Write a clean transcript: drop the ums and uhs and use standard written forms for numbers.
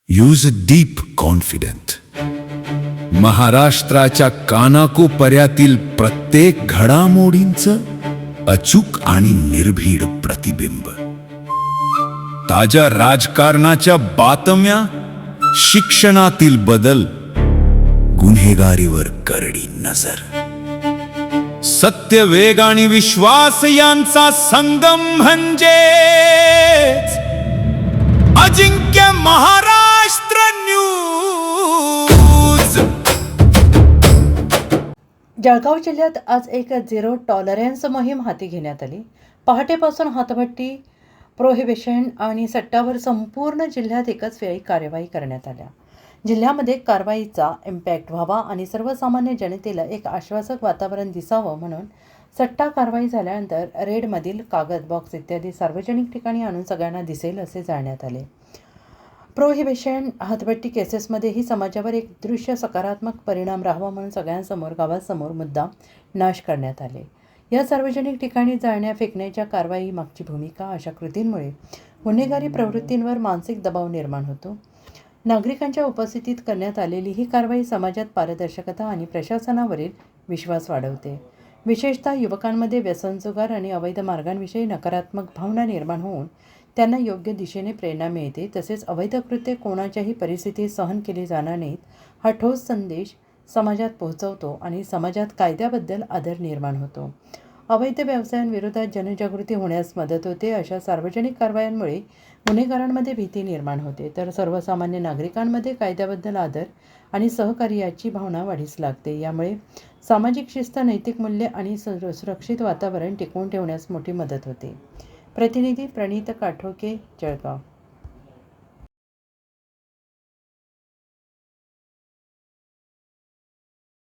Use deep confident. महाराष्ट्राच्या कानाकोपऱ्यातील प्रत्येक घडामोडींचं अचूक आणि निर्भीड प्रतिबिंब. ताज्या राजकारणाच्या बातम्या, शिक्षणातील बदल, गुन्हेगारीवर करडी नजर. सत्य, वेग आणि विश्वास यांचा संगम म्हणजे अजिंक्य महाराष्ट्र न्यूज. जळगाव जिल्ह्यात आज एक झिरो टॉलरन्स मोहीम हाती घेण्यात आली. पहाटेपासून हातभट्टी, प्रोहिबिशन आणि सट्टावर संपूर्ण जिल्ह्यात एकाच वेळी कार्यवाही करण्यात आल्या. जिल्ह्यामध्ये कारवाईचा इम्पॅक्ट व्हावा आणि सर्वसामान्य जनतेला एक आश्वासक वातावरण दिसावं म्हणून सट्टा कारवाई झाल्यानंतर रेडमधील कागद, बॉक्स इत्यादी सार्वजनिक ठिकाणी आणून सगळ्यांना दिसेल असे जाळण्यात आले. प्रोहिबिशन, हातभट्टी केसेसमध्येही समाजावर एक दृश्य सकारात्मक परिणाम राहावा म्हणून सगळ्यांसमोर, गावासमोर मुद्दाम नाश करण्यात आले. या सार्वजनिक ठिकाणी जाळण्या फेकण्याच्या कारवाई मागची भूमिका, अशा कृतींमुळे गुन्हेगारी प्रवृत्तींवर मानसिक दबाव निर्माण होतो. नागरिकांच्या उपस्थितीत करण्यात आलेली ही कारवाई समाजात पारदर्शकता आणि प्रशासनावरील विश्वास वाढवते. विशेषतः युवकांमध्ये व्यसनजुगार आणि अवैध मार्गांविषयी नकारात्मक भावना निर्माण होऊन त्यांना योग्य दिशेने प्रेरणा मिळते. तसेच अवैध कृत्ये कोणाच्याही परिस्थितीत सहन केली जाणार नाहीत हा ठोस संदेश समाजात पोहोचवतो आणि समाजात कायद्याबद्दल आदर निर्माण होतो. अवैध व्यवसायांविरोधात जनजागृती होण्यास मदत होते. अशा सार्वजनिक कारवायांमुळे गुन्हेगारांमध्ये भीती निर्माण होते, तर सर्वसामान्य नागरिकांमध्ये कायद्याबद्दल आदर आणि सहकार्याची भावना वाढीस लागते. यामुळे सामाजिक शिस्त, नैतिक मूल्ये आणि सुरक्षित वातावरण टिकवून ठेवण्यास मोठी मदत होते. प्रतिनिधी प्रणित काठोके, जळगाव.